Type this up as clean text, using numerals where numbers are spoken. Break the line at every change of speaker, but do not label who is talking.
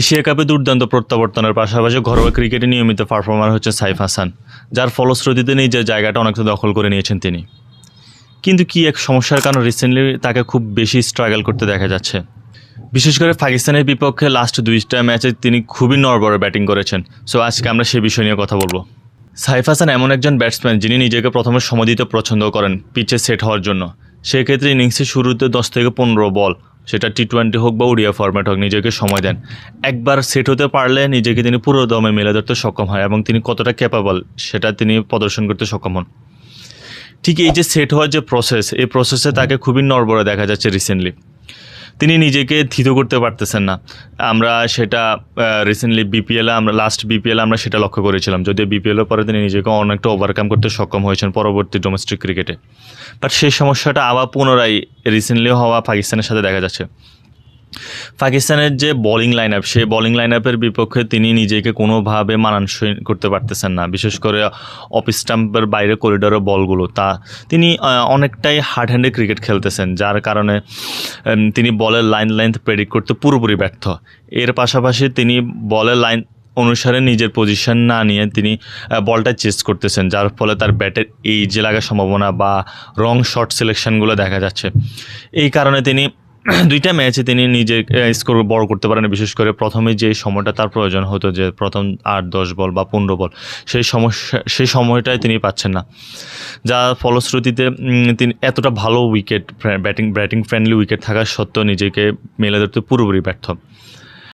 Asia কাপে দুর্দান্ত প্রত্যাবর্তনের পাশাপাশি ঘরোয়া ক্রিকেটে নিয়মিত পারফর্মার হচ্ছে সাইফ হাসান, যার ফলশ্রুতিতে নিজের জায়গাটা অনেকটা দখল করে নিয়েছেন তিনি। কিন্তু কি এক সমস্যার কারণে রিসেন্টলি তাকে খুব বেশি স্ট্রাগল করতে দেখা যাচ্ছে। বিশেষ করে পাকিস্তানের বিপক্ষে লাস্ট 2টা ম্যাচে তিনি খুবই নড়বড়ে ব্যাটিং করেছেন। সো আজকে আমরা সে বিষয় নিয়ে কথা বলবো। সাইফ হাসান এমন একজন ব্যাটসম্যান যিনি নিজেকে প্রথমে সময় দিতে পছন্দ করেন পিচে সেট হওয়ার জন্য। সেক্ষেত্রে ইনিংসের শুরুতে 10 থেকে 15 বল, সেটা টি-20 হোক বা ওডিআই ফরম্যাট হোক, নিজেকে সময় দেন। একবার সেট হতে পারলে নিজেকে তিনি পুরো দমে মেলে ধরতে সক্ষম হয় এবং তিনি কতটা ক্যাপাবল সেটা তিনি প্রদর্শন করতে সক্ষম হন। ঠিক এই যে সেট হওয়ার যে প্রসেস, এই প্রসেসে তাকে খুবই নড়বড়ে দেখা যাচ্ছে রিসেন্টলি। তিনি নিজেকে থিত করতে পারতেছেন না। আমরা সেটা রিসেন্টলি লাস্ট বিপিএলে আমরা সেটা লক্ষ্য করেছিলাম, যদিও বিপিএলের পরে তিনি নিজেকে অনেকটা ওভারকাম করতে সক্ষম হয়েছেন পরবর্তী ডোমেস্টিক ক্রিকেটে। বাট সেই সমস্যাটা আবার পুনরায় রিসেন্টলি হওয়া পাকিস্তানের সাথে দেখা যাচ্ছে। পাকিস্তানের যে বোলিং লাইন আপ, সেই বোলিং লাইন আপের বিপক্ষে তিনি নিজেকে কোনোভাবে মানানসই করতে পারতেছেন না। বিশেষ করে অফ স্টাম্পের বাইরে করিডোরের বলগুলো তিনি অনেকটাই হার্ড হ্যান্ডে ক্রিকেট খেলতেছেন, যার কারণে তিনি বলের লাইন লেন্থ প্রেডিক্ট করতে পুরোপুরি ব্যর্থ। এর পাশাপাশি তিনি বলের লাইন অনুসারে নিজের পজিশন না নিয়ে তিনি বলটা চেস করতেছেন, যার ফলে তার ব্যাটের যে লাগার সম্ভাবনা বা রং শট সিলেকশনগুলো দেখা যাচ্ছে। এই কারণে তিনি 2টা ম্যাচে তিনি নিজে স্কোর বড় করতে পারেন। বিশেষ করে প্রথমে যে সময়টা তার প্রয়োজন হতো, যে প্রথম 8-10 বল বা 15 বল, সেই সময়টাই তিনি পাচ্ছেন না, যার ফলশ্রুতিতে তিনি এতটা ভালো উইকেট ব্যাটিং ফ্রেন্ডলি উইকেট থাকা সত্ত্বেও নিজেকে মেলে ধরতে পুরোপুরি ব্যর্থ।